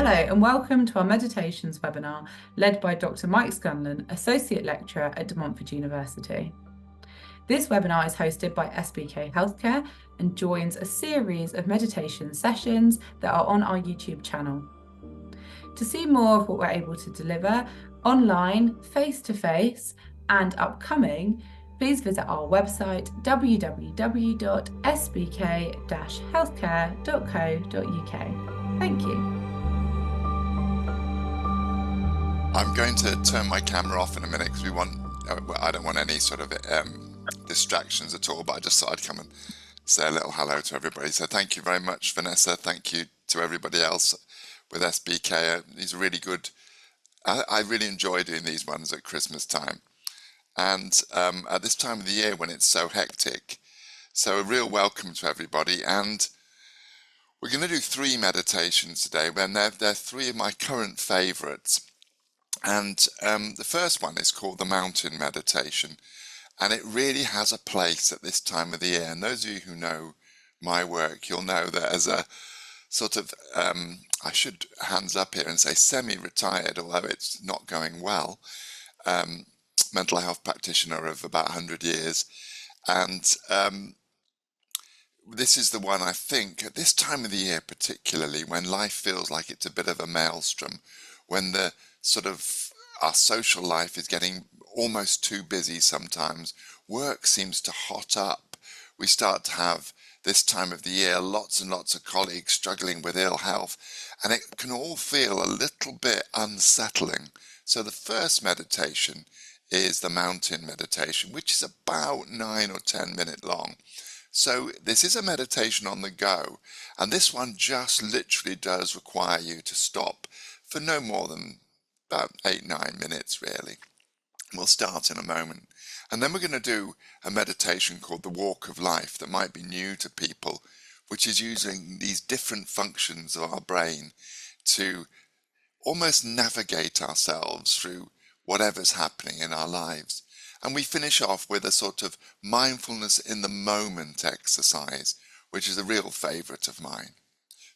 Hello and welcome to our Meditations webinar led by Dr Mike Scanlan, Associate Lecturer at De Montfort University. This webinar is hosted by SBK Healthcare and joins a series of meditation sessions that are on our YouTube channel. To see more of what we're able to deliver online, face-to-face and upcoming, please visit our website www.sbk-healthcare.co.uk. Thank you. I'm going to turn my camera off in a minute because I don't want any sort of distractions at all, but I just thought I'd come and say a little hello to everybody. So thank you very much, Vanessa. Thank you to everybody else with SBK. These are really good. I really enjoy doing these ones at Christmas time and at this time of the year when it's so hectic. So a real welcome to everybody. And we're going to do 3 meditations today, and they're 3 of my current favorites. And the first one is called the Mountain Meditation, and it really has a place at this time of the year. And those of you who know my work, you'll know that as a sort of, I should hands up here and say semi-retired, although it's not going well, mental health practitioner of about 100 years. And this is the one I think at this time of the year, particularly when life feels like it's a bit of a maelstrom, when the sort of our social life is getting almost too busy sometimes. Work seems to hot up. We start to have this time of the year lots and lots of colleagues struggling with ill health, and it can all feel a little bit unsettling. So the first meditation is the Mountain Meditation, which is about 9 or 10 minutes long. So this is a meditation on the go, and this one just literally does require you to stop for no more than about 8-9 minutes really. We'll start in a moment, and then we're going to do a meditation called the Walk of Life that might be new to people, which is using these different functions of our brain to almost navigate ourselves through whatever's happening in our lives. And we finish off with a sort of mindfulness in the moment exercise, which is a real favorite of mine.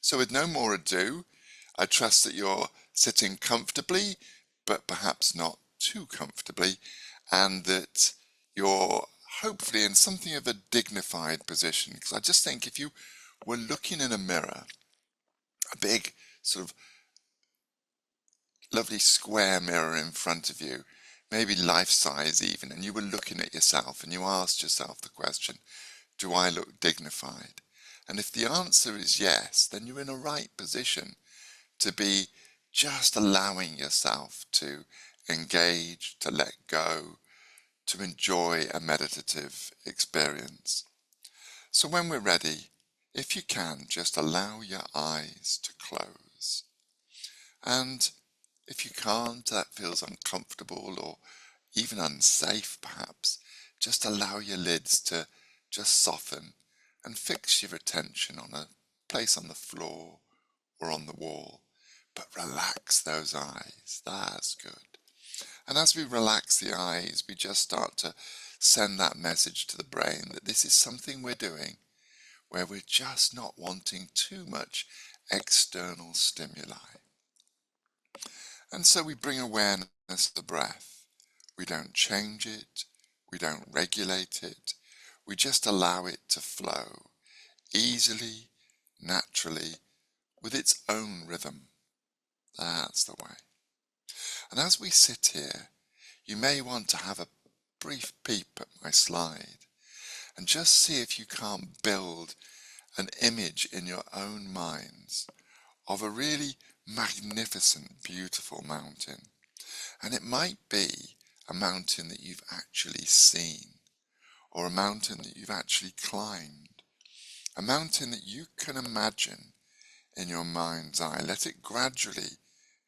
So with no more ado, I trust that you're sitting comfortably, but perhaps not too comfortably, and that you're hopefully in something of a dignified position. Because I just think if you were looking in a mirror, a big sort of lovely square mirror in front of you, maybe life-size even, and you were looking at yourself and you asked yourself the question, do I look dignified? And if the answer is yes, then you're in a right position to be just allowing yourself to engage, to let go, to enjoy a meditative experience. So when we're ready, if you can, just allow your eyes to close. And if you can't, that feels uncomfortable or even unsafe perhaps, just allow your lids to just soften and fix your attention on a place on the floor or on the wall. But relax those eyes, that's good. And as we relax the eyes, we just start to send that message to the brain that this is something we're doing where we're just not wanting too much external stimuli. And so we bring awareness to the breath. We don't change it, we don't regulate it, we just allow it to flow easily, naturally, with its own rhythm. That's the way. And as we sit here, you may want to have a brief peep at my slide and just see if you can't build an image in your own minds of a really magnificent, beautiful mountain. And it might be a mountain that you've actually seen, or a mountain that you've actually climbed, a mountain that you can imagine in your mind's eye. Let it gradually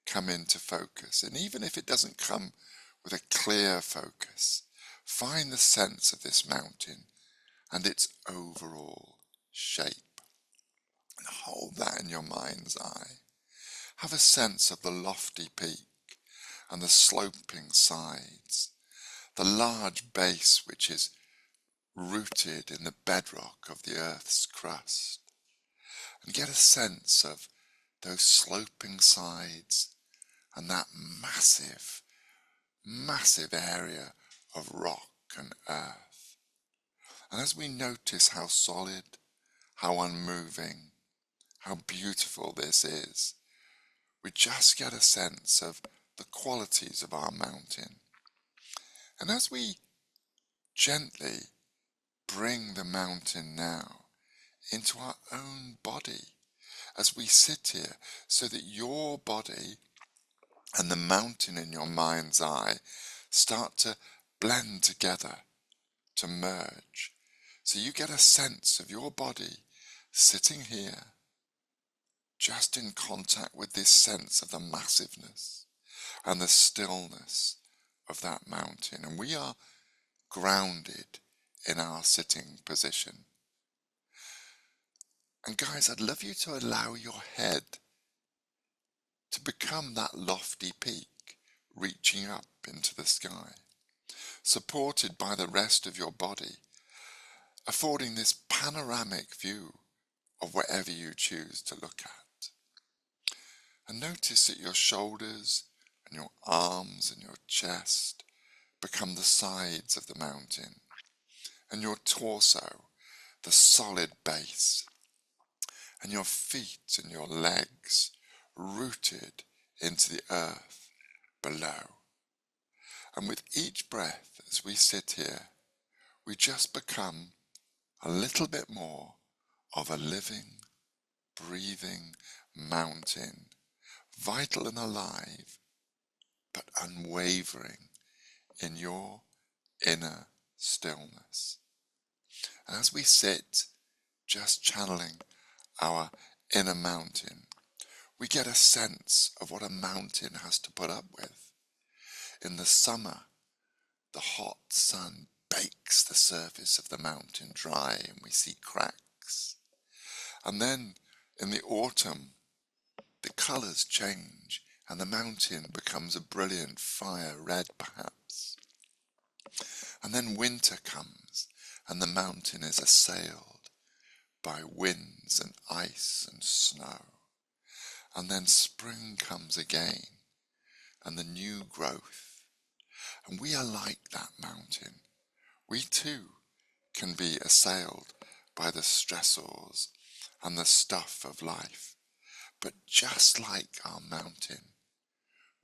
come into focus. And even if it doesn't come with a clear focus, find the sense of this mountain and its overall shape. And hold that in your mind's eye. Have a sense of the lofty peak and the sloping sides, the large base which is rooted in the bedrock of the Earth's crust, and get a sense of those sloping sides, and that massive, massive area of rock and earth. And as we notice how solid, how unmoving, how beautiful this is, we just get a sense of the qualities of our mountain. And as we gently bring the mountain now into our own body, as we sit here, so that your body and the mountain in your mind's eye start to blend together, to merge. So you get a sense of your body sitting here, just in contact with this sense of the massiveness and the stillness of that mountain. And we are grounded in our sitting position. And guys, I'd love you to allow your head to become that lofty peak, reaching up into the sky, supported by the rest of your body, affording this panoramic view of wherever you choose to look at. And notice that your shoulders and your arms and your chest become the sides of the mountain, and your torso the solid base, and your feet and your legs rooted into the earth below. And with each breath as we sit here, we just become a little bit more of a living, breathing mountain, vital and alive, but unwavering in your inner stillness. And as we sit, just channeling our inner mountain, we get a sense of what a mountain has to put up with. In the summer, the hot sun bakes the surface of the mountain dry and we see cracks. And then in the autumn, the colours change and the mountain becomes a brilliant fire red perhaps. And then winter comes and the mountain is assailed by winds and ice and snow. And then spring comes again and the new growth. And we are like that mountain. We too can be assailed by the stressors and the stuff of life. But just like our mountain,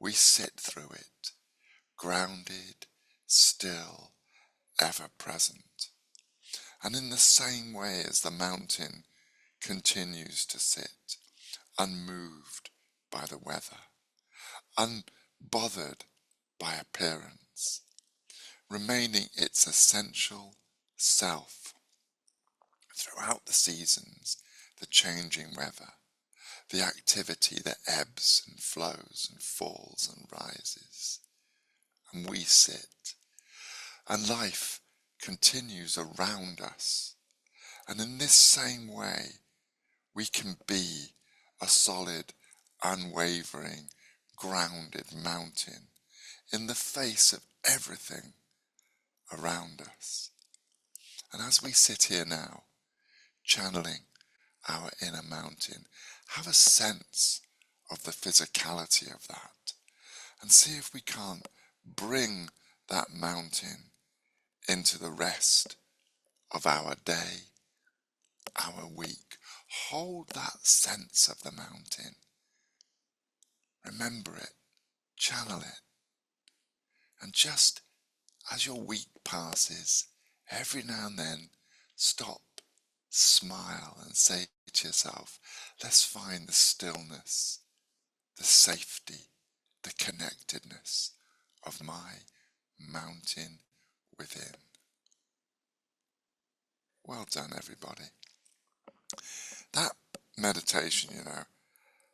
we sit through it, grounded, still, ever present. And in the same way as the mountain continues to sit, unmoved by the weather, unbothered by appearance, remaining its essential self throughout the seasons, the changing weather, the activity that ebbs and flows and falls and rises. And we sit, and life continues around us. And in this same way, we can be a solid, unwavering, grounded mountain in the face of everything around us. And as we sit here now, channeling our inner mountain, have a sense of the physicality of that and see if we can't bring that mountain into the rest of our day, our week. Hold that sense of the mountain. Remember it, channel it, and just as your week passes, every now and then stop, smile and say to yourself, let's find the stillness, the safety, the connectedness of my mountain within. Well done, everybody. That meditation,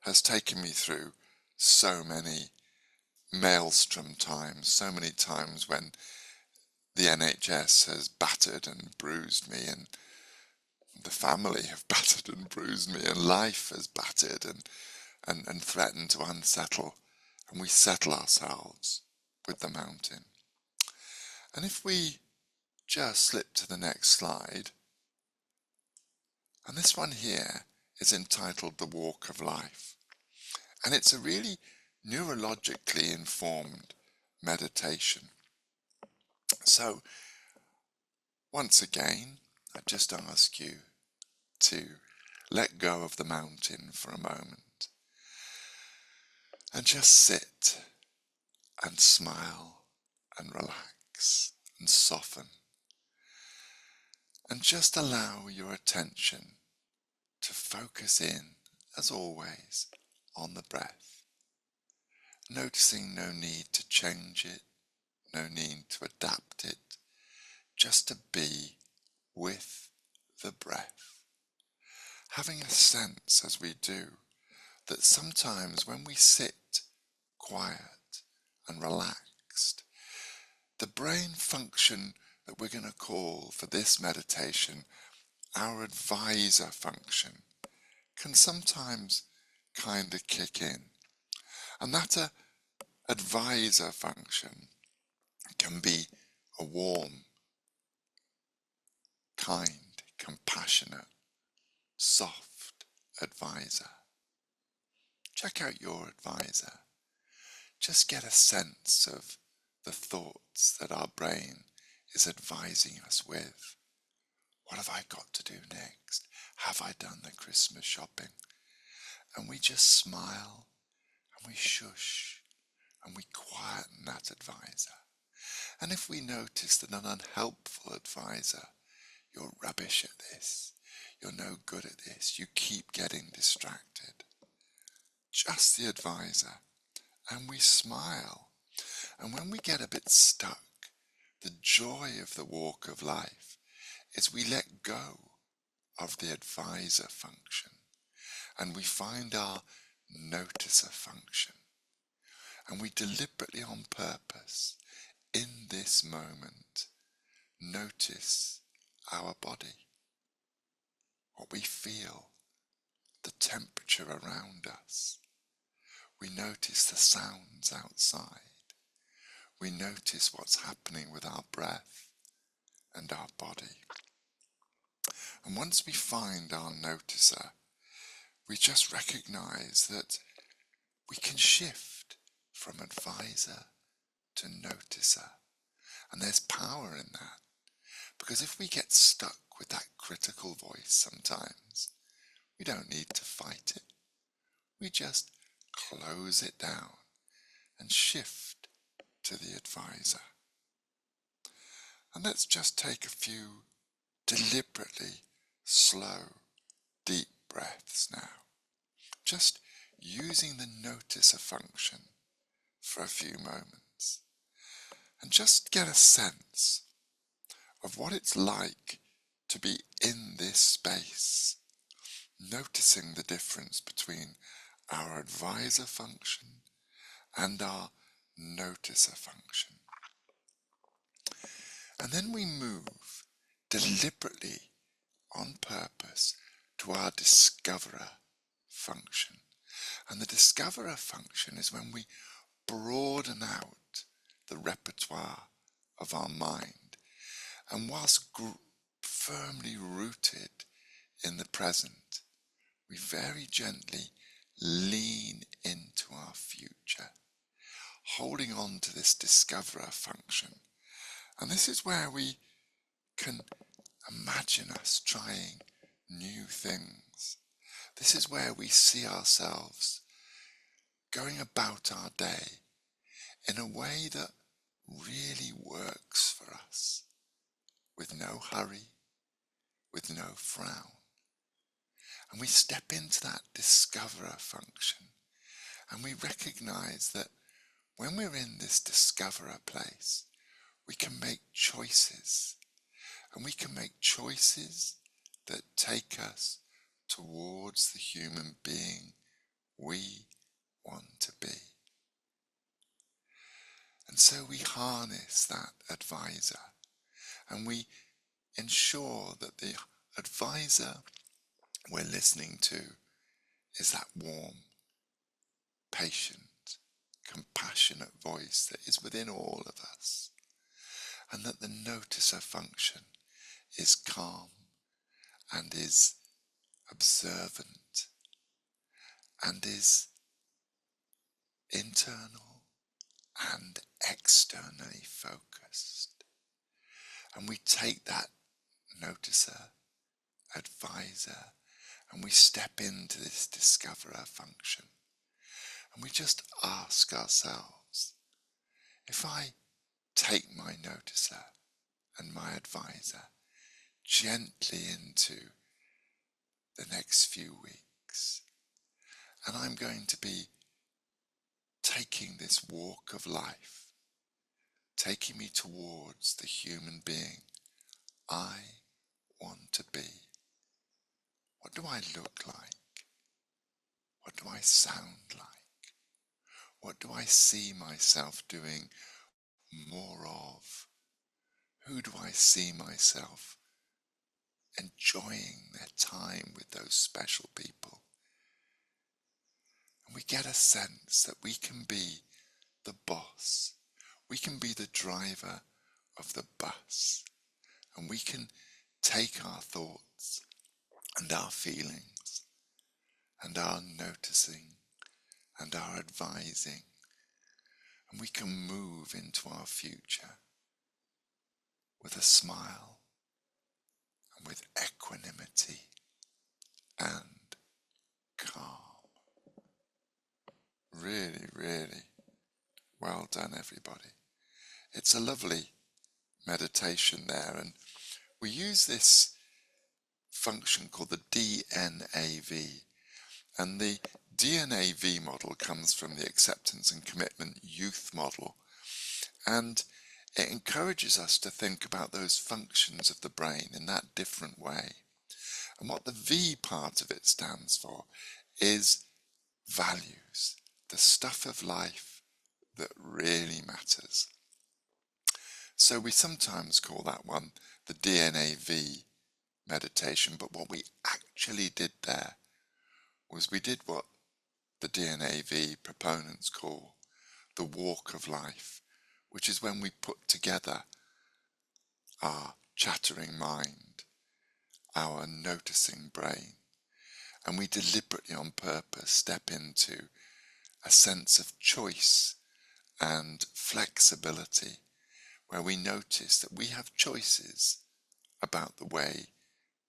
has taken me through so many maelstrom times, so many times when the NHS has battered and bruised me, and the family have battered and bruised me, and life has battered and threatened to unsettle, and we settle ourselves with the mountain. And if we just slip to the next slide, and this one here is entitled The Walk of Life. And it's a really neurologically informed meditation. So once again, I just ask you to let go of the mountain for a moment and just sit and smile and relax and soften and just allow your attention to focus in, as always, on the breath, noticing no need to change it, no need to adapt it, just to be with the breath. Having a sense as we do that sometimes when we sit quiet and relaxed, the brain function that we're going to call for this meditation our advisor function can sometimes kind of kick in. And that advisor function can be a warm, kind, compassionate, soft advisor. Check out your advisor. Just get a sense of the thoughts that our brain is advising us with. What have I got to do next? Have I done the Christmas shopping? And we just smile and we shush and we quieten that advisor. And if we notice that an unhelpful advisor, you're rubbish at this, you're no good at this, you keep getting distracted, just the advisor, and we smile. And when we get a bit stuck, the joy of the walk of life is we let go of the advisor function and we find our noticer function. And we deliberately, on purpose, in this moment, notice our body, what we feel, the temperature around us. We notice the sounds outside. We notice what's happening with our breath and our body. And once we find our noticer, we just recognize that we can shift from advisor to noticer. And there's power in that. Because if we get stuck with that critical voice sometimes, we don't need to fight it. We just close it down and shift to the advisor. And let's just take a few deliberately slow, deep breaths now. Just using the noticer function for a few moments. And just get a sense of what it's like to be in this space, noticing the difference between our advisor function and our noticer function. And then we move deliberately on purpose to our discoverer function. And the discoverer function is when we broaden out the repertoire of our mind. And whilst firmly rooted in the present, we very gently lean into our future, holding on to this discoverer function. And this is where we can imagine us trying new things. This is where we see ourselves going about our day in a way that really works for us, with no hurry, with no frown. And we step into that discoverer function, and we recognize that when we're in this discoverer place, we can make choices, and we can make choices that take us towards the human being we want to be. And so we harness that advisor, and we ensure that the advisor we're listening to is that warm, patient, compassionate voice that is within all of us, and that the noticer function is calm and is observant and is internal and externally focused. And we take that noticer, advisor, and we step into this discoverer function. And we just ask ourselves, if I take my noticer and my advisor gently into the next few weeks, and I'm going to be taking this walk of life, taking me towards the human being I want to be. What do I look like? What do I sound like? What do I see myself doing more of? Who do I see myself enjoying their time with those special people? And we get a sense that we can be the boss. We can be the driver of the bus. And we can take our thoughts and our feelings and our noticing and our advising, and we can move into our future with a smile and with equanimity and calm. Really, really well done, everybody. It's a lovely meditation there, and we use this function called the DNAV, and the DNAV model comes from the acceptance and commitment youth model, and it encourages us to think about those functions of the brain in that different way. And what the V part of it stands for is values, the stuff of life that really matters. So we sometimes call that one the DNAV meditation, but what we actually did there was we did what the DNAV proponents call the walk of life, which is when we put together our chattering mind, our noticing brain, and we deliberately on purpose step into a sense of choice and flexibility, where we notice that we have choices about the way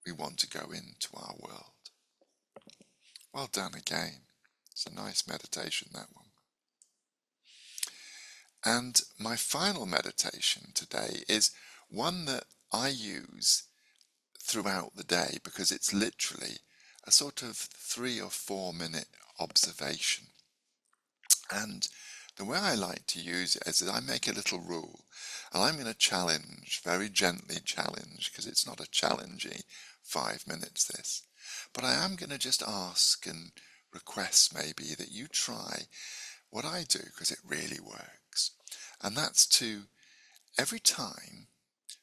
we want to go into our world. Well done again. It's a nice meditation, that one. And my final meditation today is one that I use throughout the day because it's literally a sort of 3 or 4 minute observation. And the way I like to use it is that I make a little rule, and I'm going to challenge, very gently challenge, because it's not a challenging 5 minutes this, but I am going to just ask and request maybe that you try what I do, because it really works. And that's to, every time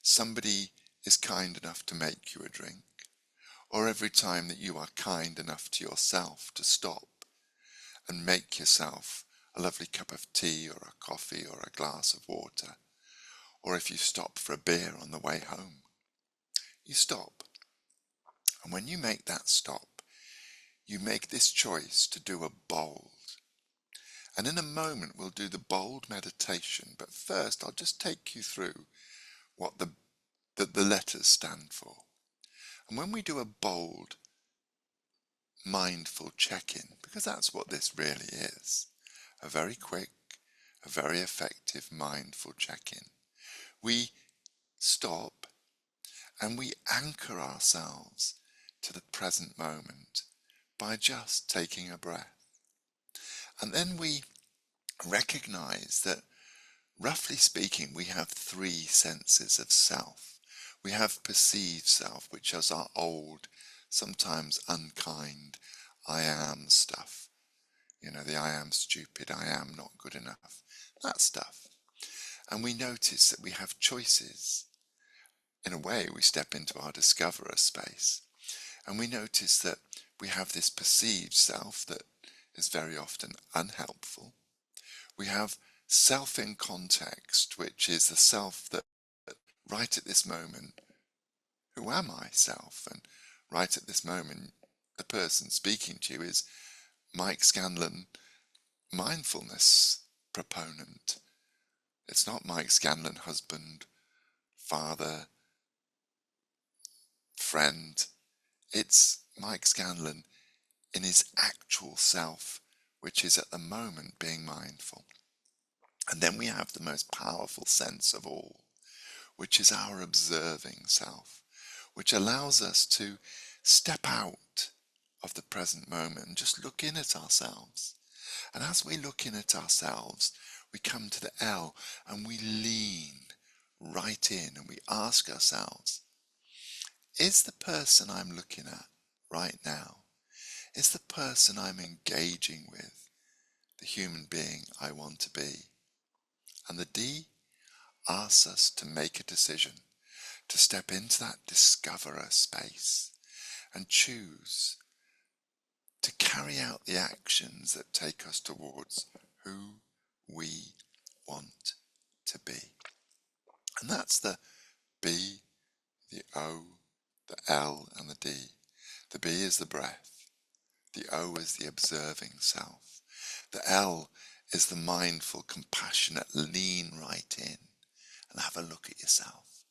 somebody is kind enough to make you a drink, or every time that you are kind enough to yourself to stop and make yourself a lovely cup of tea or a coffee or a glass of water, or if you stop for a beer on the way home, you stop. And when you make that stop, you make this choice to do a bold. And in a moment we'll do the bold meditation, but first I'll just take you through what the letters stand for. And when we do a bold mindful check-in, because that's what this really is, a very quick, a very effective mindful check-in, we stop and we anchor ourselves to the present moment by just taking a breath. And then we recognize that, roughly speaking, we have 3 senses of self. We have perceived self, which is our old, sometimes unkind, I am stuff. You know, the I am stupid, I am not good enough, that stuff. And we notice that we have choices. In a way, we step into our discoverer space, and we notice that we have this perceived self that is very often unhelpful. We have self in context, which is the self that right at this moment, who am I self? And right at this moment, the person speaking to you is Mike Scanlan, mindfulness proponent. It's not Mike Scanlan, husband, father, friend. It's Mike Scanlan in his actual self, which is at the moment being mindful. And then we have the most powerful sense of all, which is our observing self, which allows us to step out of the present moment and just look in at ourselves. And as we look in at ourselves, we come to the L and we lean right in and we ask ourselves, is the person I'm looking at right now, is the person I'm engaging with the human being I want to be? And the D asks us to make a decision, to step into that discoverer space and choose to carry out the actions that take us towards who we want to be. And that's the B, the O, the L and the D. The B is the breath. The O is the observing self. The L is the mindful, compassionate, lean right in and have a look at yourself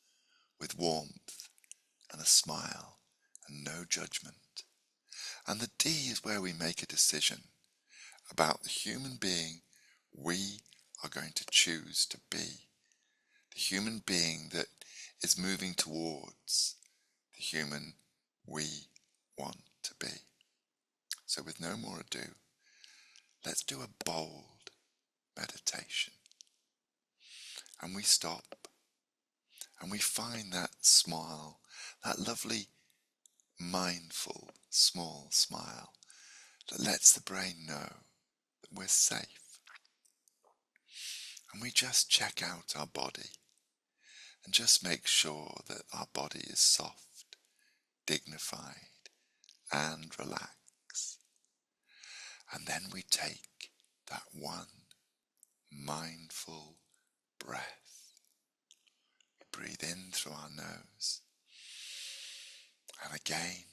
with warmth and a smile and no judgment. And the D is where we make a decision about the human being we are going to choose to be. The human being that is moving towards the human we want to be. So with no more ado, let's do a bold meditation. And we stop and we find that smile, that lovely, mindful, small smile that lets the brain know that we're safe. And we just check out our body and just make sure that our body is soft, dignified, and relaxed. And then we take that one mindful breath. We breathe in through our nose, and again,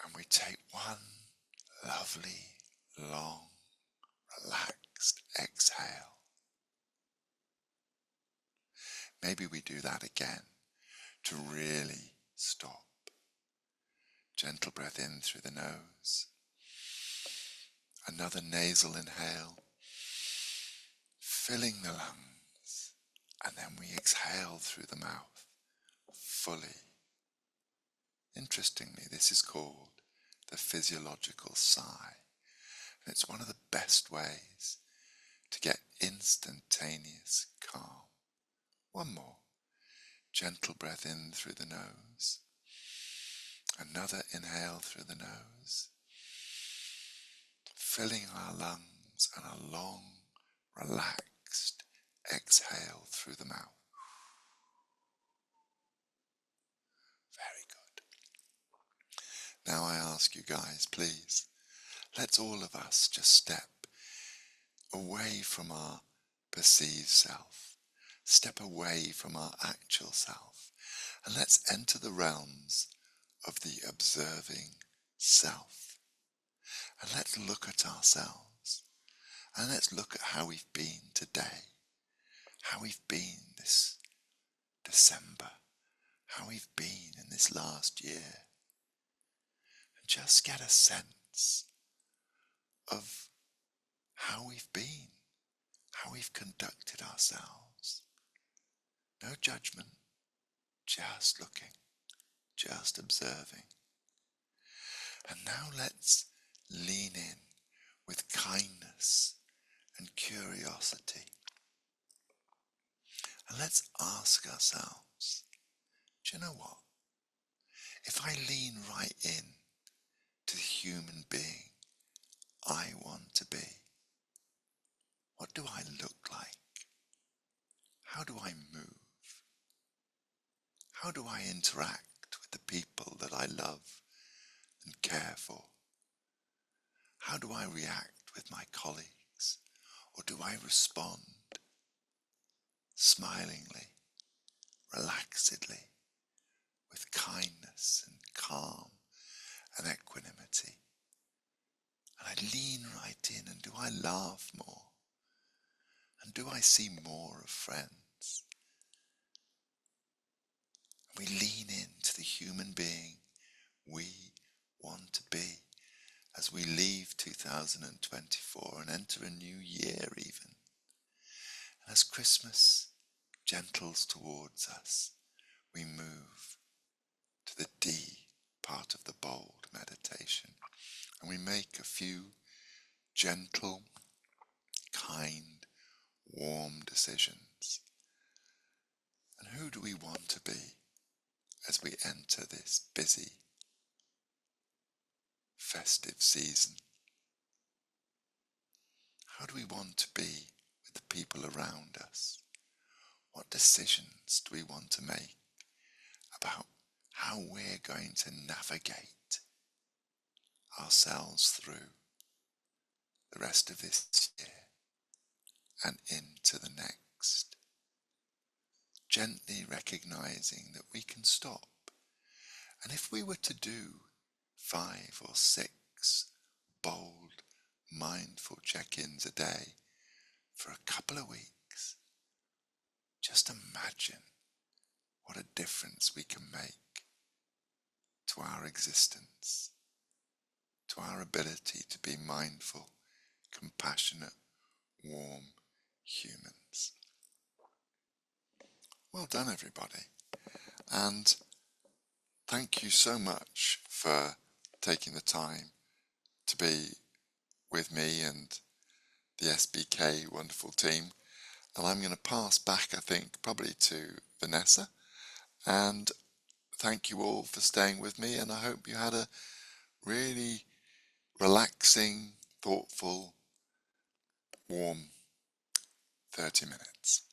and we take one lovely, long, relaxed exhale. Maybe we do that again to really stop. Gentle breath in through the nose. Another nasal inhale, filling the lungs, and then we exhale through the mouth fully. Interestingly, this is called the physiological sigh. And it's one of the best ways to get instantaneous calm. One more. Gentle breath in through the nose. Another inhale through the nose, filling our lungs, and a long, relaxed exhale through the mouth. Very good. Now I ask you guys, please, let's all of us just step away from our perceived self, step away from our actual self, and let's enter the realms of the observing self. And let's look at ourselves, and let's look at how we've been today, how we've been this December, how we've been in this last year, and just get a sense of how we've been, how we've conducted ourselves. No judgment, just looking, just observing. And now let's lean in with kindness and curiosity. And let's ask ourselves, do you know what? If I lean right in to the human being I want to be, what do I look like? How do I move? How do I interact with the people that I love and care for? How do I react with my colleagues? Or do I respond smilingly, relaxedly, with kindness and calm and equanimity? And I lean right in, and do I laugh more? And do I see more of friends? And we lean into the human being we want to be as we leave 2024 and enter a new year even. And as Christmas gentles towards us, we move to the D part of the bold meditation, and we make a few gentle, kind, warm decisions. And who do we want to be as we enter this busy, festive season? How do we want to be with the people around us? What decisions do we want to make about how we're going to navigate ourselves through the rest of this year and into the next? Gently recognizing that we can stop. And if we were to do 5 or 6 bold, mindful check-ins a day for a couple of weeks, just imagine what a difference we can make to our existence, to our ability to be mindful, compassionate, warm humans. Well done, everybody. And thank you so much for taking the time to be with me and the SBK wonderful team. And I'm going to pass back, I think, probably to Vanessa. And thank you all for staying with me. And I hope you had a really relaxing, thoughtful, warm 30 minutes.